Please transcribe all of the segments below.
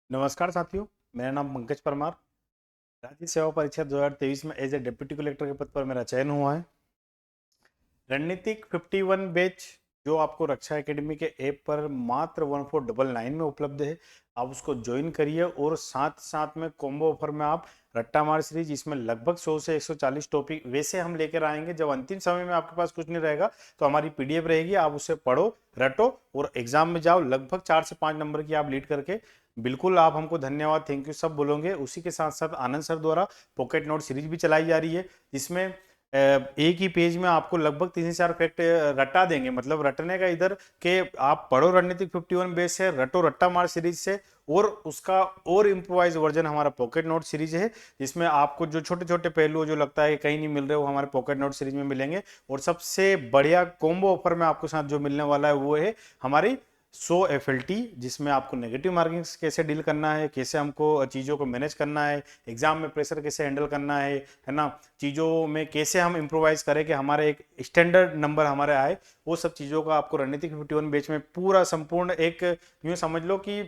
नमस्कार साथियों, मेरा नाम पंकज परमार। राज्य सेवा परीक्षा 2023 में एज ए डिप्टी कलेक्टर के पद पर मेरा चयन हुआ है। रणनीतिक 51 बैच जो आपको रक्षा एकेडमी के ऐप पर मात्र 1499 में उपलब्ध है। आप उसको ज्वाइन करिए और साथ साथ में कॉम्बो ऑफर में आप रट्टा मार सीरीज, इसमें लगभग 100 से 140 टॉपिक वैसे हम लेकर आएंगे। जब अंतिम समय में आपके पास कुछ नहीं रहेगा तो हमारी पीडीएफ रहेगी, आप उसे पढ़ो, रटो और एग्जाम में जाओ। लगभग 4 से 5 नंबर की आप लीड करके बिल्कुल आप हमको धन्यवाद, थैंक यू सब बोलोगे। उसी के साथ साथ आनंद सर द्वारा पॉकेट नोट सीरीज भी चलाई जा रही है, जिसमें एक ही पेज में आपको लगभग 3 से 4 फैक्ट रटा देंगे। मतलब रटने का इधर के आप पढ़ो रणनीतिक 51 बेस से, रटो रट्टा मार सीरीज से, और उसका और इम्प्रोवाइज वर्जन हमारा पॉकेट नोट सीरीज है, जिसमें आपको जो छोटे छोटे पहलू जो लगता है कहीं नहीं मिल रहे वो हमारे पॉकेट नोट सीरीज में मिलेंगे। और सबसे बढ़िया कॉम्बो ऑफर में आपको साथ जो मिलने वाला है वो है हमारी 100 FLT, जिसमें आपको नेगेटिव मार्किंग्स कैसे डील करना है, कैसे हमको चीज़ों को मैनेज करना है, एग्जाम में प्रेशर कैसे हैंडल करना है ना, चीज़ों में कैसे हम इम्प्रोवाइज करें कि हमारे एक स्टैंडर्ड नंबर हमारे आए, वो सब चीज़ों का आपको रणनीतिक 51 बैच में पूरा संपूर्ण एक यूँ समझ लो कि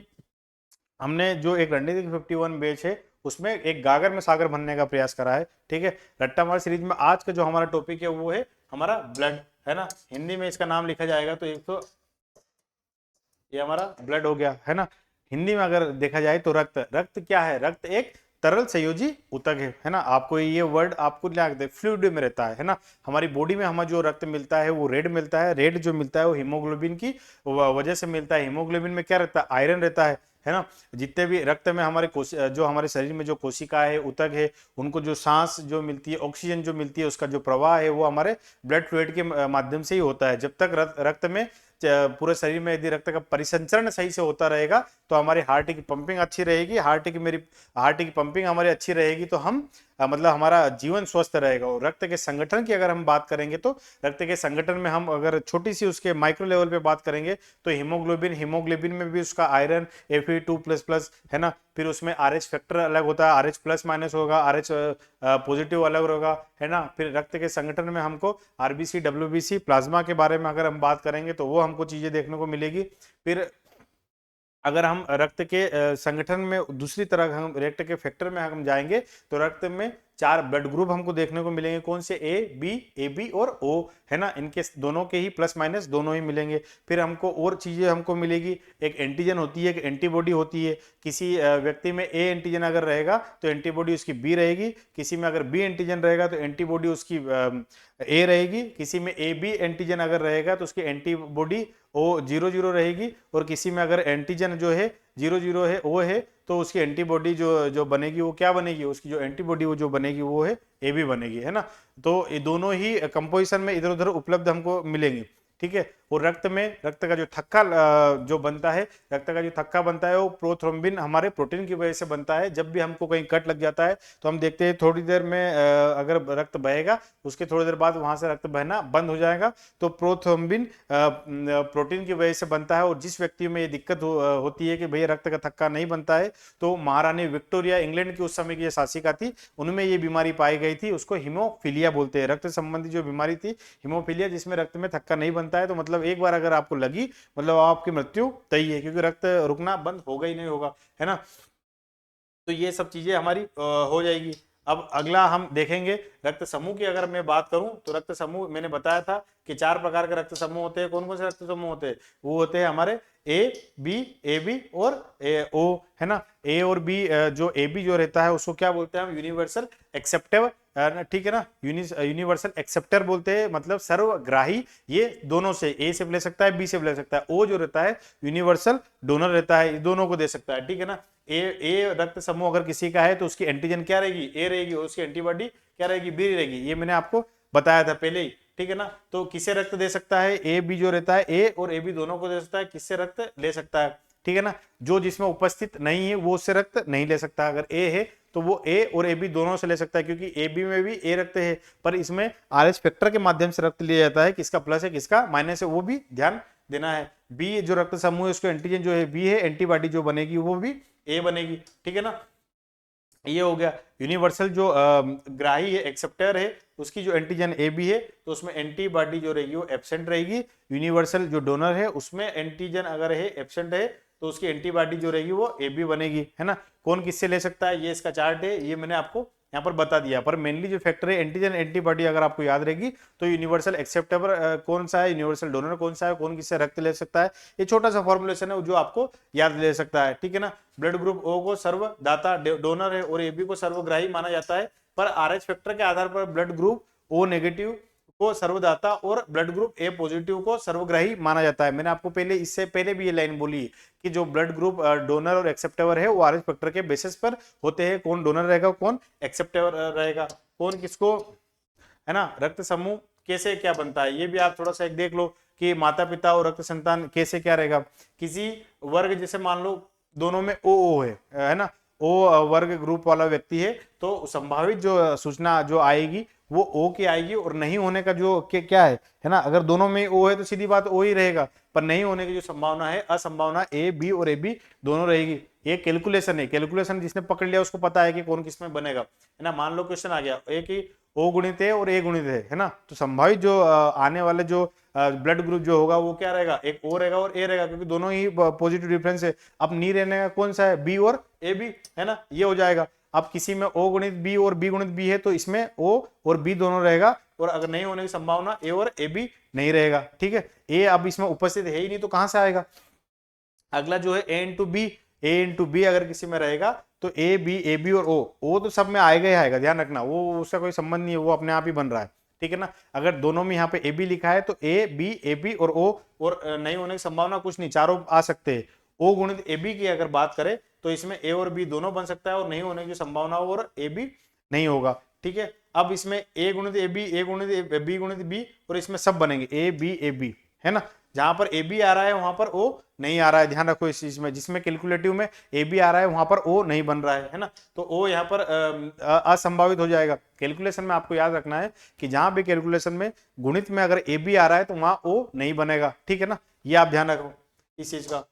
हमने जो एक रणनीतिक 51 बैच है उसमें एक गागर में सागर बनने का प्रयास करा है। ठीक है, रट्टा मार सीरीज में आज का जो हमारा टॉपिक है वो है हमारा ब्लड, है ना। हिंदी में इसका नाम लिखा जाएगा तो एक तो ये हमारा ब्लड हो गया, है ना। हिंदी में अगर देखा जाए तो रक्त, रक्त क्या है? रक्त एक तरल संयोजी ऊतक है ना। आपको ये वर्ड आपको क्या कहते हैं, फ्लूइड में रहता है ना। हमारी बॉडी में हमें जो रक्त मिलता है वो रेड मिलता है। रेड जो मिलता है वो हीमोग्लोबिन की वजह से मिलता है। हीमोग्लोबिन में क्या रहता है? आयरन रहता है ना। जितने भी रक्त में हमारे जो हमारे शरीर में जो कोशिका है, ऊतक है, उनको जो सांस जो मिलती है, ऑक्सीजन जो मिलती है, उसका जो प्रवाह है वो हमारे ब्लड फ्लूइड के माध्यम से ही होता है। जब तक रक्त में पूरे शरीर में यदि रक्त का परिसंचरण सही से होता रहेगा तो हमारी हार्ट की पंपिंग अच्छी रहेगी। हार्ट की पंपिंग हमारी अच्छी रहेगी तो हम मतलब हमारा जीवन स्वस्थ रहेगा। और रक्त के संगठन की अगर हम बात करेंगे तो रक्त के संगठन में हम अगर छोटी सी उसके माइक्रो लेवल पे बात करेंगे तो हीमोग्लोबिन में भी उसका आयरन Fe2++ है ना। फिर उसमें RH फैक्टर अलग होता है, RH+ - होगा, RH पॉजिटिव अलग होगा, है ना। फिर रक्त के संगठन में हमको RBC WBC प्लाज्मा के बारे में अगर हम बात करेंगे तो वो हमको चीजें देखने को मिलेगी। फिर अगर हम रक्त के संगठन में दूसरी तरह हम रक्त के फैक्टर में हम जाएंगे तो रक्त में 4 ब्लड ग्रुप हमको देखने को मिलेंगे। कौन से? AB और O, है ना। इनके दोनों के ही प्लस माइनस दोनों ही मिलेंगे। फिर हमको और चीजें हमको मिलेगी, एक एंटीजन होती है, एक एंटीबॉडी होती है। किसी व्यक्ति में A एंटीजन अगर रहेगा तो एंटीबॉडी उसकी B रहेगी। किसी में अगर B एंटीजन रहेगा तो एंटीबॉडी उसकी A रहेगी। किसी में AB एंटीजन अगर रहेगा तो उसकी एंटीबॉडी O00 रहेगी। और किसी में अगर एंटीजन जो है 00 है, O है, तो उसकी एंटीबॉडी जो जो बनेगी वो क्या बनेगी? उसकी जो एंटीबॉडी वो जो बनेगी वो है AB बनेगी, है ना। तो ये दोनों ही कंपोजिशन में इधर उधर उपलब्ध हमको मिलेंगी। ठीक है। और रक्त का जो थक्का जो बनता है, रक्त का जो थक्का बनता है वो प्रोथ्रोम्बिन हमारे प्रोटीन की वजह से बनता है। जब भी हमको कहीं कट लग जाता है तो हम देखते हैं थोड़ी देर में अगर रक्त बहेगा उसके थोड़ी देर बाद वहां से रक्त बहना बंद हो जाएगा। तो प्रोथ्रोम्बिन प्रोटीन की वजह से बनता है। और जिस व्यक्ति में ये दिक्कत होती है कि भैया रक्त का थक्का नहीं बनता है, तो महारानी विक्टोरिया, इंग्लैंड की उस समय की शासिका थी, उनमें ये बीमारी पाई गई थी। उसको हीमोफीलिया बोलते हैं, रक्त संबंधी जो बीमारी थी हीमोफीलिया, जिसमें रक्त में थक्का नहीं बनता है। तो मतलब एक बार अगर आपको लगी मतलब आपकी मृत्यु तय है, क्योंकि रक्त रुकना बंद होगा ही नहीं होगा, है ना। तो ये सब चीजें हमारी हो जाएगी। अब अगला हम देखेंगे रक्त समूह की। अगर मैं बात करूं तो रक्त समूह मैंने बताया था कि 4 प्रकार के रक्त समूह होते हैं। कौन कौन से रक्त समूह होते हैं? वो होते हैं हमारे AB और O, है ना। A और B, जो AB जो रहता है उसको क्या बोलते हैं हम? यूनिवर्सल एक्सेप्टिव, ठीक है ना। यूनिवर्सल एक्सेप्टर बोलते हैं, मतलब सर्वग्राही। ये दोनों से, A से ले सकता है, B से ले सकता है। O जो रहता है यूनिवर्सल डोनर रहता है, दोनों को दे सकता है, ठीक है ना। ए रक्त समूह अगर किसी का है तो उसकी एंटीजन क्या रहेगी? A रहेगी। और उसकी एंटीबॉडी क्या रहेगी? B रहेगी। ये मैंने आपको बताया था पहले ही, ठीक है ना। तो किसे रक्त दे सकता है? AB जो रहता है, A और AB दोनों को दे सकता है। किससे रक्त ले सकता है? ठीक है ना। जो जिसमें उपस्थित नहीं है वो उससे रक्त नहीं ले सकता। अगर A है तो वो A और AB दोनों से ले सकता है, क्योंकि AB में भी A रक्त है, पर इसमें RH फैक्टर के माध्यम से रक्त लिया जाता है। किसका प्लस है किसका माइनस है वो भी ध्यान देना है। B जो रक्त समूह है उसको एंटीजन जो है B है, एंटीबॉडी जो बनेगी वो भी A बनेगी, ठीक है ना। ये हो गया यूनिवर्सल जो ग्राही है, एक्सेप्टर है, उसकी जो एंटीजन AB है तो उसमें एंटीबॉडी जो रहेगी वो एब्सेंट रहेगी। यूनिवर्सल जो डोनर है उसमें एंटीजन अगर है एब्सेंट है तो उसकी एंटीबॉडी जो रहेगी वो ए बी बनेगी, है ना। कौन किससे ले सकता है, ये इसका चार्ट है, ये मैंने आपको यहाँ पर बता दिया। पर मेनली जो फैक्टर है एंटीजन एंटीबॉडी अगर आपको याद रहेगी तो यूनिवर्सल एक्सेप्टेबल कौन सा है, यूनिवर्सल डोनर कौन सा है, कौन किससे रक्त ले सकता है, ये छोटा सा फॉर्मुलेशन है जो आपको याद ले सकता है, ठीक है ना। ब्लड ग्रुप ओ को सर्वदाता डोनर है और ए बी को सर्वग्राही माना जाता है, पर आरएच फैक्टर के आधार पर ब्लड ग्रुप ओ नेगेटिव को सर्वदाता और ब्लड ग्रुप ए पॉजिटिव को सर्वग्राही माना जाता है। मैंने आपको पहले इससे पहले भी ये लाइन बोली कि जो ब्लड ग्रुप डोनर और एक्सेप्टेवर है वो आरएच फैक्टर के बेसिस पर होते हैं, कौन डोनर रहेगा कौन एक्सेप्टेवर रहेगा, कौन किसको, है ना। रक्त समूह कैसे क्या बनता है ये भी आप थोड़ा सा एक देख लो कि माता पिता और रक्त संतान कैसे क्या रहेगा। किसी वर्ग जैसे मान लो दोनों में ओ है ना, ओ वर्ग ग्रुप वाला व्यक्ति है तो संभावित जो सूचना जो आएगी वो ओ की आएगी, और नहीं होने का जो क्या है ना, अगर दोनों में ओ है तो सीधी बात ओ ही रहेगा, पर नहीं होने की जो संभावना है असंभावना ए बी और ए बी दोनों रहेगी। ये कैलकुलेशन है, कैलकुलेशन जिसने पकड़ लिया उसको पता है कि कौन किस में बनेगा, है ना। मान लो क्वेश्चन आ गया एक ही ओ गुणित है और ए गुणित है ना, तो संभावित जो आने वाले जो ब्लड ग्रुप जो होगा वो क्या रहेगा, एक ओ रहेगा और ए रहेगा, क्योंकि दोनों ही पॉजिटिव डिफरेंस है। अब नहीं रहने का कौन सा है, बी और ए बी, है ना, ये हो जाएगा। अब किसी में ओ गुणित बी और बी गुणित बी है तो इसमें ओ और बी दोनों रहेगा, और अगर नहीं होने की संभावना ए और ए बी नहीं रहेगा, ठीक है। ए अब इसमें उपस्थित है ही नहीं तो कहां से आएगा। अगला जो है ए इंटू बी अगर किसी में रहेगा तो ए बी और ओ तो सब में आएगा ही आएगा, ध्यान रखना, वो उसका कोई संबंध नहीं है, वो अपने आप ही बन रहा है, ठीक है ना। अगर दोनों में यहाँ पे ए बी लिखा है तो ए बी और ओ, और नहीं होने की संभावना कुछ नहीं, चारों आ सकते हैं। ओ गुणित ए बी की अगर बात करें तो इसमें ए और बी दोनों बन सकता है, और नहीं होने की संभावना और ए बी नहीं होगा, ठीक है। अब इसमें ए गुणित ए गुणित बी गुणित बी, और इसमें सब बनेंगे ए बी, है ना। जहां पर ए बी आ रहा है वहां पर ओ नहीं आ रहा है, ध्यान रखो इस चीज में। जिसमें कैलकुलेटिव में ए बी आ रहा है वहां पर ओ नहीं बन रहा है ना, तो ओ यहाँ पर असंभावित हो जाएगा। कैलकुलेशन में आपको याद रखना है कि जहां भी कैलकुलेशन में गुणित में अगर ए बी आ रहा है तो वहां ओ नहीं बनेगा, ठीक है ना, ये आप ध्यान रखो इस चीज का।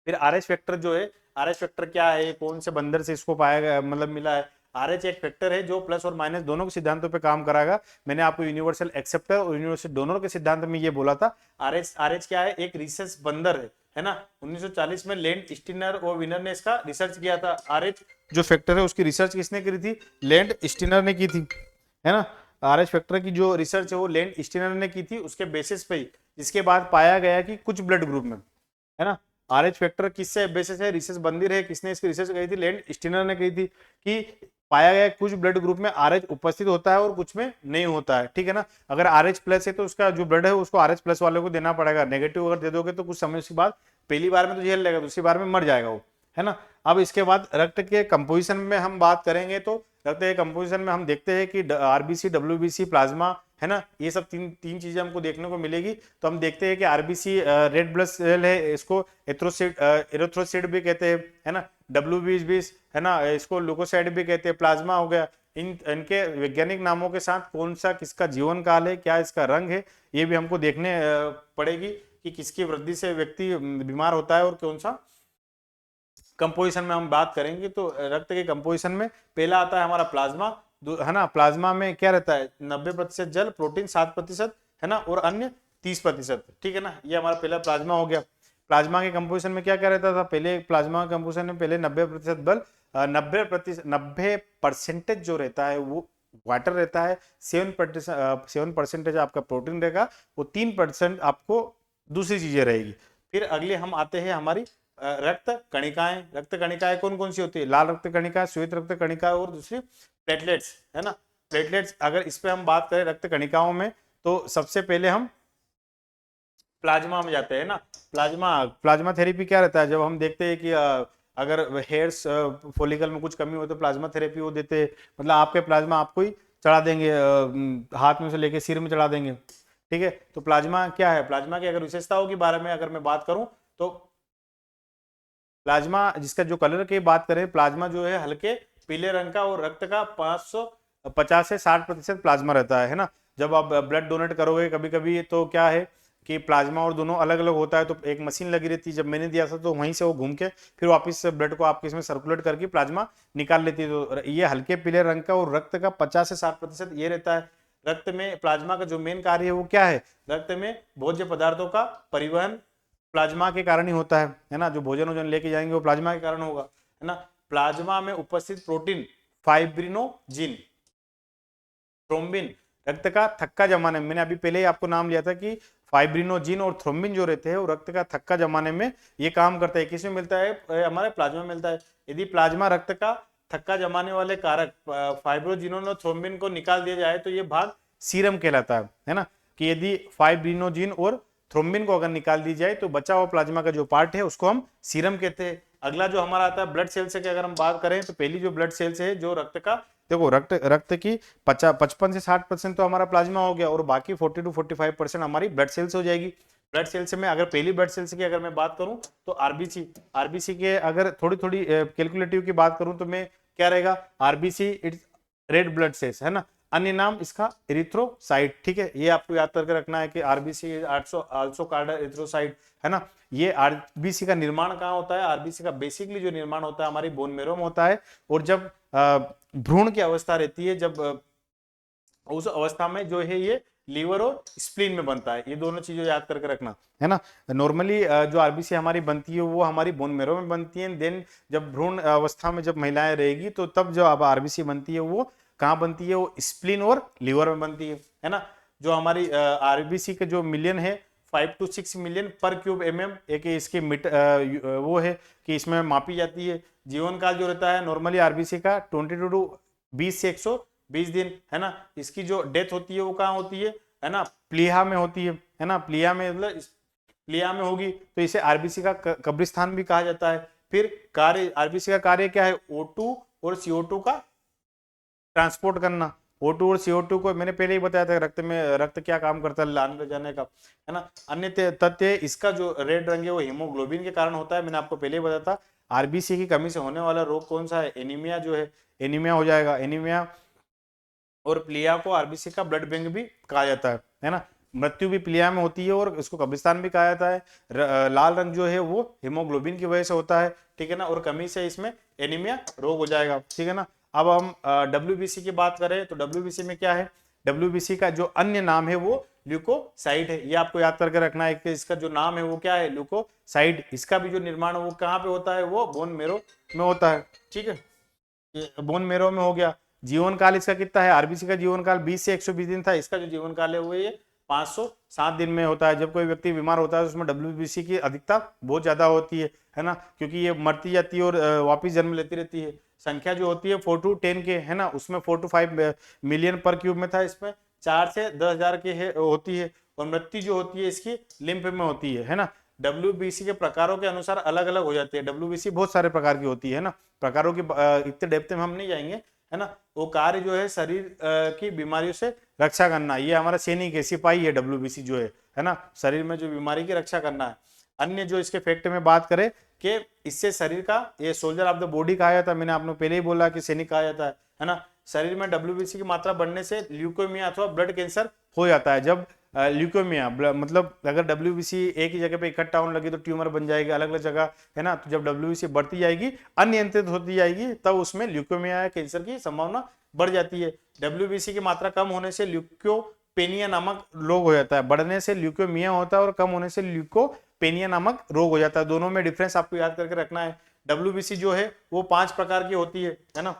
फिर आर एच फैक्टर जो है, आर एच फैक्टर क्या है, कौन से बंदर से इसको पाया गया, मतलब मिला है। आर एच एक फैक्टर है जो प्लस और माइनस दोनों के सिद्धांतों पे काम कराएगा। मैंने आपको यूनिवर्सल एक्सेप्टर और यूनिवर्सल डोनर के सिद्धांत में ये बोला था। आर एच क्या है, एक रिसर्च बंदर है ना। 1940 में लैंड स्टीनर और विनर ने इसका रिसर्च किया था। आर एच जो फैक्टर है उसकी रिसर्च किसने करी थी, लैंड स्टीनर ने की थी, है ना। आर एच फैक्टर की जो रिसर्च है वो लैंड स्टीनर ने की थी, उसके बेसिस पे ही, जिसके बाद पाया गया कि कुछ ब्लड ग्रुप में, है ना, आर एच फैक्टर किससे बेसिस है, रिसर्च बंदिर है, किसने इसकी रिसर्च करी थी, लैंड स्टीनर ने कही थी कि पाया गया कुछ ब्लड ग्रुप में आर एच उपस्थित होता है और कुछ में नहीं होता है, ठीक है ना। अगर आर एच प्लस है तो उसका जो ब्लड है उसको आर एच प्लस वाले को देना पड़ेगा, नेगेटिव अगर दे दोगे तो कुछ समय के बाद पहली बार में तो झेल लेगा, दूसरी बार में मर जाएगा वो, है ना। अब इसके बाद रक्त के कंपोजिशन में हम बात करेंगे तो रक्त के कंपोजिशन में हम देखते हैं कि आरबीसी, डब्ल्यूबीसी, प्लाज्मा, है ना, ये सब तीन चीजें हमको देखने को मिलेगी। तो हम देखते हैं कि आरबीसी रेड ब्लड सेल है, इसको एरिथ्रोसाइट भी कहते हैं, है ना। डब्ल्यूबीसी है ना, इसको ल्यूकोसाइट भी कहते हैं। प्लाज्मा हो गया, इनके वैज्ञानिक नामों के साथ कौन सा किसका जीवन काल है, क्या इसका रंग है, ये भी हमको देखने पड़ेगी कि किसकी वृद्धि से व्यक्ति बीमार होता है और कौन सा। कंपोजिशन में हम बात करेंगे तो रक्त के कंपोजिशन में पहला आता है हमारा प्लाज्मा, है ना। प्लाज्मा में क्या रहता है, 90% जल, प्रोटीन 7%, है ना, और अन्य 30%, ठीक है ना। ये हमारा पहला प्लाज्मा हो गया। प्लाज्मा के कंपोजिशन में क्या क्या रहता था, पहले प्लाज्मा के कंपोजिशन में पहले 90% बल, 90% जो रहता है वो वाटर रहता है, 7% आपका प्रोटीन रहेगा, वो 3% आपको दूसरी चीजें रहेगी। फिर अगले हम आते हैं हमारी रक्त कणिकाएं। रक्त कणिकाएं कौन कौन सी होती है, लाल रक्त कणिका, श्वेत रक्त कणिका और दूसरी प्लेटलेट्स, है ना। प्लेटलेट्स अगर इस पे हम बात करें रक्त कणिकाओं में तो सबसे पहले हम प्लाज्मा में जाते हैं ना। प्लाज्मा थेरेपी क्या रहता है, जब हम देखते हैं कि अगर हेयर्स फॉलिकल में कुछ कमी हो तो प्लाज्मा थेरेपी वो देते हैं, मतलब आपके प्लाज्मा आपको ही चढ़ा देंगे, हाथ में से लेके सिर में चढ़ा देंगे, ठीक है। तो प्लाज्मा क्या है, प्लाज्मा की अगर विशेषताओं के बारे में अगर मैं बात करूं तो प्लाज्मा जिसका जो कलर की बात करें, प्लाज्मा जो है हल्के पीले रंग का, और रक्त का 550 से 60% प्लाज्मा रहता है ना। जब आप ब्लड डोनेट करोगे कभी कभी तो क्या है कि प्लाज्मा और दोनों अलग अलग होता है, तो एक मशीन लगी रहती है, जब मैंने दिया था तो वहीं से वो घूम के फिर वापस ब्लड को आपके इसमें सर्कुलेट करके प्लाज्मा निकाल लेती है। तो ये हल्के पीले रंग का और रक्त का 50 से 60% ये रहता है। रक्त में प्लाज्मा का जो मेन कार्य है वो क्या है, रक्त में भोज्य पदार्थों का परिवहन प्लाज्मा के कारण ही होता है ना, जो भोजन वोजन लेके जाएंगे वो प्लाज्मा के कारण होगा, है ना। प्लाज्मा में उपस्थित प्रोटीन फाइब्रिनोजिन, थ्रोम्बिन, रक्त का थक्का जमाने में, मैंने अभी पहले ही आपको नाम लिया था कि फाइब्रिनोजिन और थ्रोम्बिन जो रहते हैं वो रक्त का थक्का जमाने में ये काम करता है। किसमें मिलता है? हमारे प्लाज्मा में मिलता है। यदि प्लाज्मा रक्त का थक्का जमाने वाले कारक फाइब्रोजिनोन और थ्रोम्बिन को निकाल दिया जाए तो ये भाग सीरम कहलाता है ना। कि यदि फाइब्रिनोजिन और थ्रोम्बिन को अगर निकाल दी जाए तो बचा हुआ प्लाज्मा का जो पार्ट है उसको हम सीरम कहते हैं। अगला जो हमारा आता है ब्लड सेल्स की अगर हम बात करें तो पहली जो ब्लड सेल्स है जो रक्त का, देखो रक्त की 55 से 60% तो हमारा प्लाज्मा हो गया और बाकी 40 to 45% हमारी ब्लड सेल्स हो जाएगी। ब्लड सेल्स में अगर पहली ब्लड सेल्स की अगर मैं बात करूं तो आरबीसी के अगर थोड़ी थोड़ी कैलकुलेटिव की बात करूं तो मैं क्या रहेगा, RBC it's red blood cells, है ना। अन्य नाम इसका एरिथ्रोसाइट, ठीक है, ये आपको याद करके रखना है कि आरबीसी आल्सो कॉल्ड एरिथ्रोसाइट, है ना। ये आरबीसी का निर्माण कहाँ होता है? आरबीसी का बेसिकली जो निर्माण होता है हमारी बोन मेरो में होता है, और जब भ्रूण की अवस्था रहती है, जब उस अवस्था में जो है ये लीवर और स्प्लीन में बनता है। ये दोनों चीजें याद करके रखना, है ना। नॉर्मली जो आरबीसी हमारी बनती है वो हमारी बोन मेरो में बनती है। देन जब भ्रूण अवस्था में जब महिलाएं रहेगी तो तब जो अब आरबीसी बनती है वो कहाँ बनती है? वो स्प्लीन और लीवर में बनती है ना। जो हमारी आरबीसी के जो मिलियन है 5 to 6 मिलियन पर क्यूब mm एक इसकी वो है कि इसमें मापी जाती है। जीवन काल जो रहता है नॉर्मली आरबीसी का 22 to 20 से 120 दिन, है ना। इसकी जो डेथ होती है वो कहाँ होती है ना, प्लीहा में होती है ना। प्लीहा में मतलब प्लीहा में होगी तो इसे आरबीसी का कब्रिस्तान भी कहा जाता है। फिर कार्य, आरबीसी का कार्य क्या है? O2 और CO2 का ट्रांसपोर्ट करना। O2 और CO2 को मैंने पहले ही बताया था, रक्त क्या काम करता है लाने ले जाने का, है ना। अन्य तथ्य, इसका जो रेड रंग है वो हीमोग्लोबिन के कारण होता है, मैंने आपको पहले ही बताया था। आरबीसी की कमी से होने वाला रोग कौन सा है? एनीमिया जो है, एनीमिया हो जाएगा। एनीमिया और प्लिया को आरबीसी का ब्लड बैंक भी कहा जाता है ना। मृत्यु भी प्लिया में होती है और इसको कब्रिस्तान भी कहा जाता है। लाल रंग जो है वो हीमोग्लोबिन की वजह से होता है, ठीक है ना, और कमी से इसमें एनीमिया रोग हो जाएगा, ठीक है ना। अब हम डब्ल्यूबीसी की बात करें तो डब्ल्यूबीसी में क्या है? डब्ल्यूबीसी का जो अन्य नाम है वो ल्यूकोसाइट है। ये आपको याद करके रखना है कि इसका जो नाम है वो क्या है? ल्यूकोसाइट। इसका भी जो निर्माण है वो कहाँ पे होता है? वो बोन मेरो में होता है, ठीक है। ये बोन मेरो में हो गया। जीवन काल इसका कितना है? आरबीसी का जीवन काल 20 से 120 दिन था। इसका जो जीवन काल है वो ये 507 दिन में होता है। जब कोई व्यक्ति बीमार होता है तो उसमें डब्ल्यूबीसी की अधिकता बहुत ज्यादा होती है ना, क्योंकि ये मरती जाती है और वापिस जन्म लेती रहती है। संख्या जो होती है 4 to 10 के, है ना, उसमें 4 to 5 मिलियन पर क्यूब में था, इसमें 4 से 10,000 के होती है। और मृत्यु जो होती है इसकी लिम्फ में होती है ना। डब्ल्यूबीसी के प्रकारों के अनुसार अलग अलग हो जाती है। डब्ल्यूबीसी बहुत सारे प्रकार की होती है ना, प्रकारों की इतने डेप्थ में हम नहीं जाएंगे, है ना। वो कार्य जो है शरीर की बीमारियों से रक्षा करना, ये हमारा सैनिक है, सिपाही है डब्ल्यूबीसी जो है ना, शरीर में जो बीमारी की रक्षा करना है। अन्य जो इसके फैक्ट में बात करें कि इससे शरीर का, ये सोल्जर ऑफ द बॉडी कहा जाता है, मैंने आपने पहले ही बोला कि सैनिक कहा जाता है ना। शरीर में डब्ल्यूबीसी की मात्रा बढ़ने से ल्यूकेमिया अथवा ब्लड कैंसर हो जाता है। जब ल्यूकेमिया मतलब अगर डब्ल्यूबीसी एक ही जगह पे इकट्ठा होने लगी तो ट्यूमर बन जाएगी अलग अलग जगह, है ना। तो जब डब्ल्यूबीसी बढ़ती जाएगी, अनियंत्रित होती जाएगी, तब उसमें ल्यूकेमिया या कैंसर की संभावना बढ़ जाती है। डब्ल्यूबीसी की मात्रा कम होने से ल्यूकोपेनिया नामक रोग हो जाता है। बढ़ने से ल्यूकेमिया होता है और कम होने से ल्यूकोपेनिया नामक रोग हो जाता है। दोनों में डिफरेंस आपको याद करके रखना है। डब्ल्यूबीसी जो है वो 5 प्रकार की होती है ना।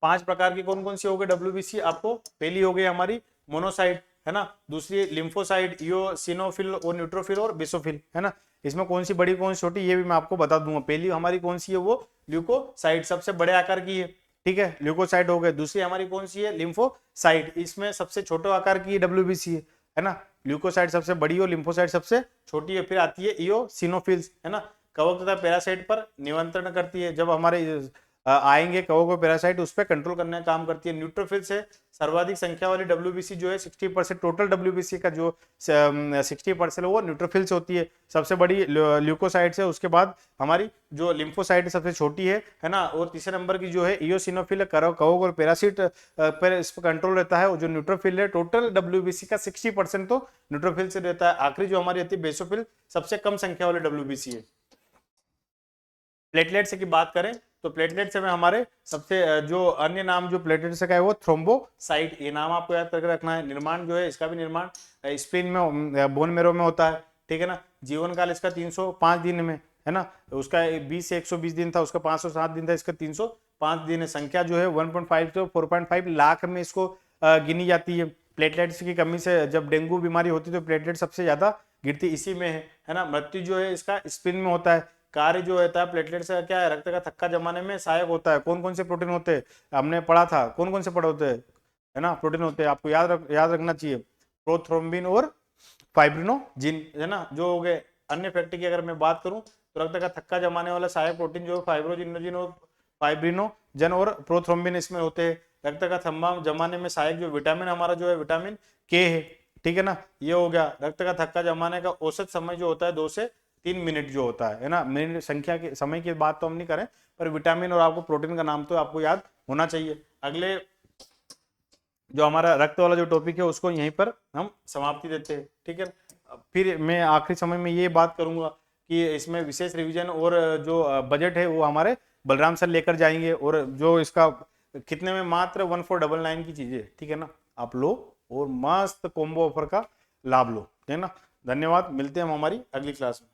5 प्रकार की कौन कौन सी हो गई डब्ल्यूबीसी? आपको पहली हो गई हमारी मोनोसाइट, है ना। दूसरी लिम्फोसाइट, इओसिनोफिल और न्यूट्रोफिल और बेसोफिल, है ना। इसमें कौन सी बड़ी कौन सी छोटी ये भी मैं आपको बता दूंगा। पहली हमारी कौन सी है? वो ल्यूकोसाइट, सबसे बड़े आकार की है, ठीक है, ल्यूकोसाइट हो गए। दूसरी हमारी कौन सी है? लिम्फोसाइट, इसमें सबसे छोटे आकार की डब्ल्यूबीसी है ना। ल्यूकोसाइट सबसे बड़ी और लिम्फोसाइट सबसे छोटी है। फिर आती है इओसिनोफिल्स, है ना, कवक तथा पैरासाइट पर नियंत्रण करती है। जब हमारे आएंगे कवक और पैरासाइट, उस पर कंट्रोल करने का काम करती है। न्यूट्रोफिल्स है सर्वाधिक संख्या वाली डब्ल्यूबीसी जो है 60%, टोटल डब्ल्यूबीसी का जो 60% वो न्यूट्रोफिल्स होती है। सबसे बड़ी ल्यूकोसाइट्स है, उसके बाद हमारी जो लिम्फोसाइट सबसे छोटी है ना। और तीसरे नंबर की जो है इओसिनोफिल, कवक और पैरासाइट पर इस पर कंट्रोल रहता है। जो न्यूट्रोफिल है टोटल डब्ल्यूबीसी का 60% तो न्यूट्रोफिल से रहता है। आखिरी जो हमारी रहती है बेसोफिल, सबसे कम संख्या वाली डब्ल्यूबीसी है। प्लेटलेट्स की बात करें तो प्लेटलेट्स में हमारे सबसे जो अन्य नाम जो प्लेटलेट्स का है वो थ्रोम्बोसाइट, ये नाम आपको याद करके रखना है। निर्माण जो है इसका भी निर्माण स्प्लीन में, बोन मेरो में होता है, ठीक है ना। जीवन काल इसका 305 दिन में है ना, उसका 20 से 120 दिन था, उसका 507 दिन था, इसका 305 दिन है। संख्या जो है 1.5 से 4.5 लाख में इसको गिनी जाती है। प्लेटलेट्स की कमी से जब डेंगू बीमारी होती है तो प्लेटलेट सबसे ज्यादा गिरती इसी में है ना। मृत्यु जो है इसका स्पिन में होता है। कार्य जो होता है प्लेटलेट्स का क्या है, रक्त का थक्का जमाने में सहायक होता है। कौन कौन से प्रोटीन होते हैं, हमने पढ़ा था, कौन कौन से पढ़े होते हैं, है ना, प्रोटीन होते हैं, आपको याद रखना चाहिए, प्रोथ्रोम्बिन और फाइब्रिनोजिन, है ना। जो हो गए अन्य फैक्टर की अगर मैं बात करूं तो रक्त का थक्का जमाने वाला सहायक प्रोटीन जो फाइब्रोजिनोजिन और फाइब्रिनोजन और प्रोथ्रोम्बिन इसमें होते हैं। रक्त का थम्बा जमाने में सहायक जो विटामिन हमारा जो है विटामिन के है, ठीक है ना। ये हो गया। रक्त का थक्का जमाने का औसत समय जो होता है 2 से 3 मिनट जो होता है ना। मिनट संख्या के समय की बात तो हम नहीं करें, पर विटामिन और आपको प्रोटीन का नाम तो आपको याद होना चाहिए। अगले जो हमारा रक्त वाला जो टॉपिक है उसको यहीं पर हम समाप्ति देते हैं, ठीक है। फिर मैं आखिरी समय में ये बात करूंगा कि इसमें विशेष रिवीजन और जो बजट है वो हमारे बलराम सर लेकर जाएंगे, और जो इसका कितने में मात्र 1499 की चीजें, ठीक है ना, आप लो और मस्त कॉम्बो ऑफर का लाभ लो, ठीक है ना। धन्यवाद, मिलते हैं हम हमारी अगली क्लास में।